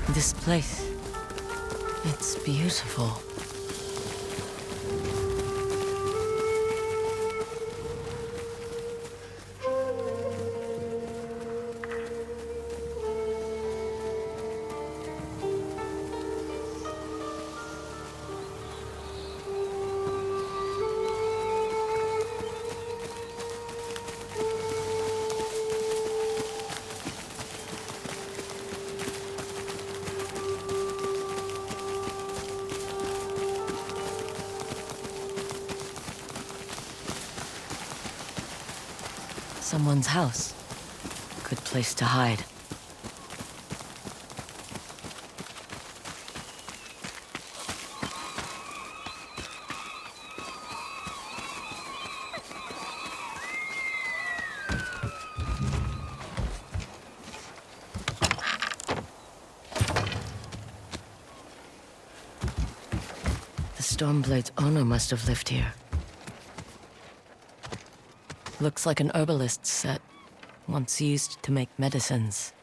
This place, it's beautiful. Someone's house. Good place to hide. The Stormblade's owner must have lived here. Looks like an herbalist's set, once used to make medicines.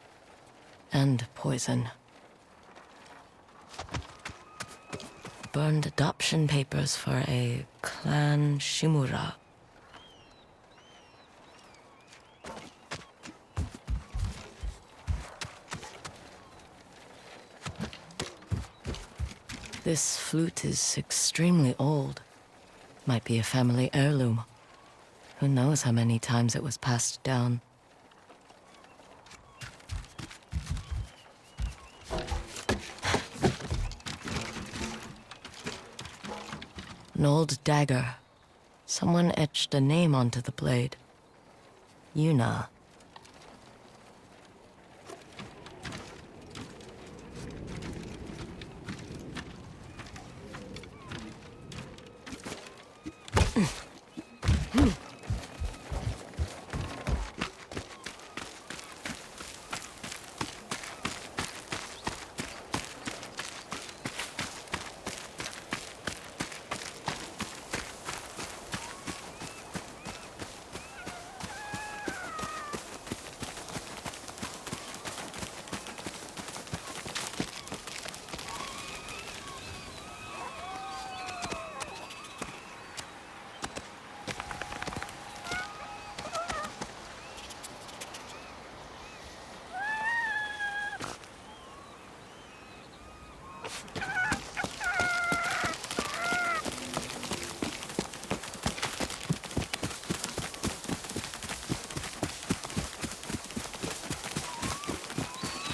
And poison. Burned adoption papers for a clan Shimura. This flute is extremely old. Might be a family heirloom. Who knows how many times it was passed down. An old dagger. Someone etched a name onto the blade. Yuna.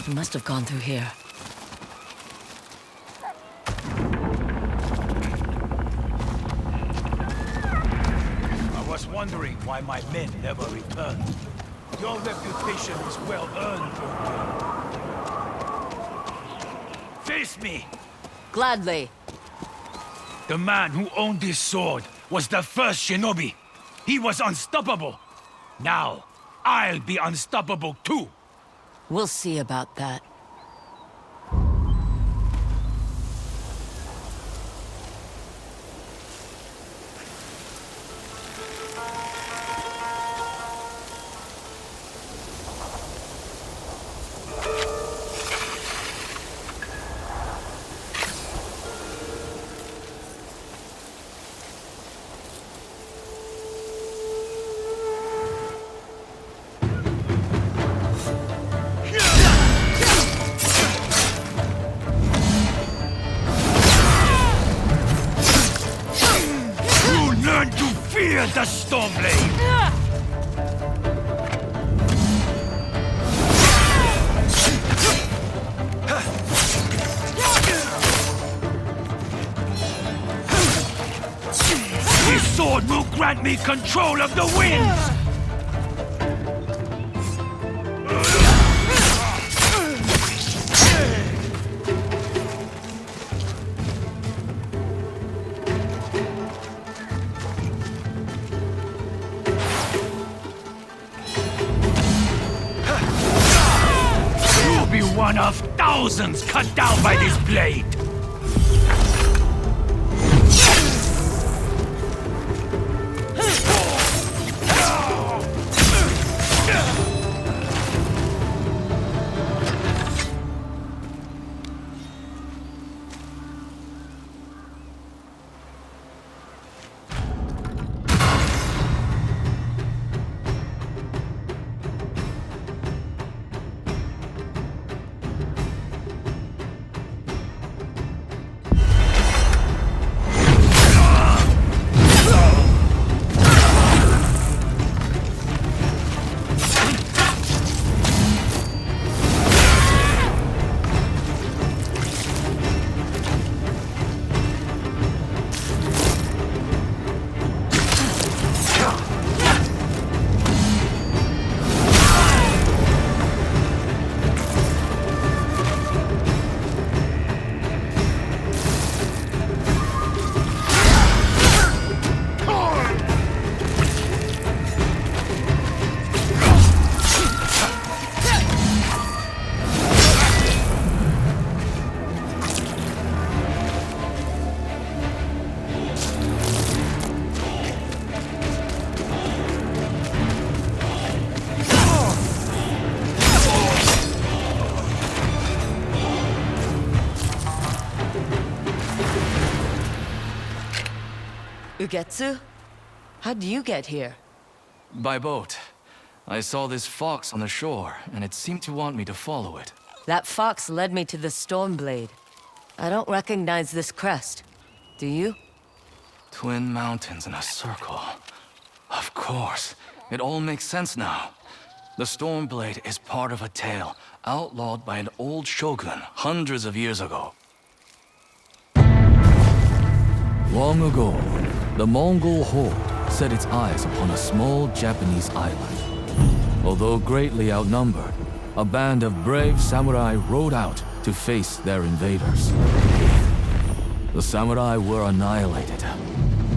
He must have gone through here. I was wondering why my men never returned. Your reputation is well earned, Yōtei. Face me! Gladly. The man who owned this sword was the first shinobi. He was unstoppable. Now, I'll be unstoppable too. We'll see about that. Fear the Stormblade! This sword will grant me control of the winds! One of thousands cut down by this blade! Ugetsu? How'd you get here? By boat. I saw this fox on the shore, and it seemed to want me to follow it. That fox led me to the Stormblade. I don't recognize this crest. Do you? Twin mountains in a circle. Of course. It all makes sense now. The Stormblade is part of a tale outlawed by an old shogun hundreds of years ago. Long ago, the Mongol horde set its eyes upon a small Japanese island. Although greatly outnumbered, a band of brave samurai rode out to face their invaders. The samurai were annihilated,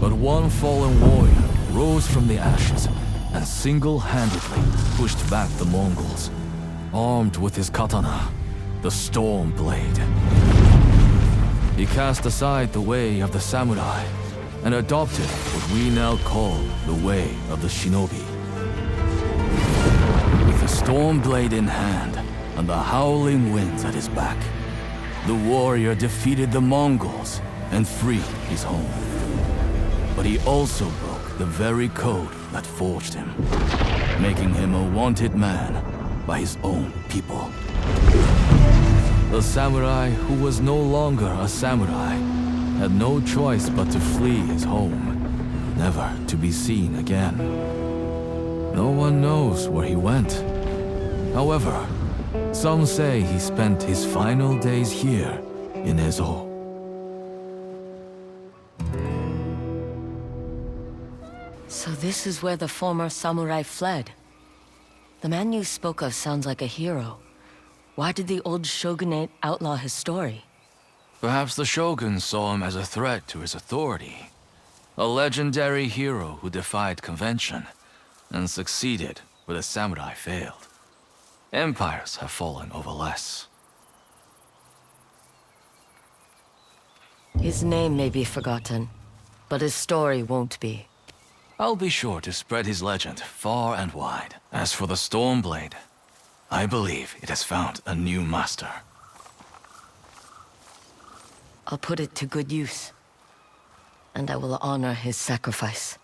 but one fallen warrior rose from the ashes and single-handedly pushed back the Mongols, armed with his katana, the Stormblade. He cast aside the way of the samurai and adopted what we now call the way of the shinobi. With the Stormblade in hand and the howling winds at his back, the warrior defeated the Mongols and freed his home. But he also broke the very code that forged him, making him a wanted man by his own people. The samurai who was no longer a samurai had no choice but to flee his home, never to be seen again. No one knows where he went. However, some say he spent his final days here in Ezo. So this is where the former samurai fled. The man you spoke of sounds like a hero. Why did the old shogunate outlaw his story? Perhaps the shogun saw him as a threat to his authority. A legendary hero who defied convention and succeeded where the samurai failed. Empires have fallen over less. His name may be forgotten, but his story won't be. I'll be sure to spread his legend far and wide. As for the Stormblade, I believe it has found a new master. I'll put it to good use. And I will honor his sacrifice.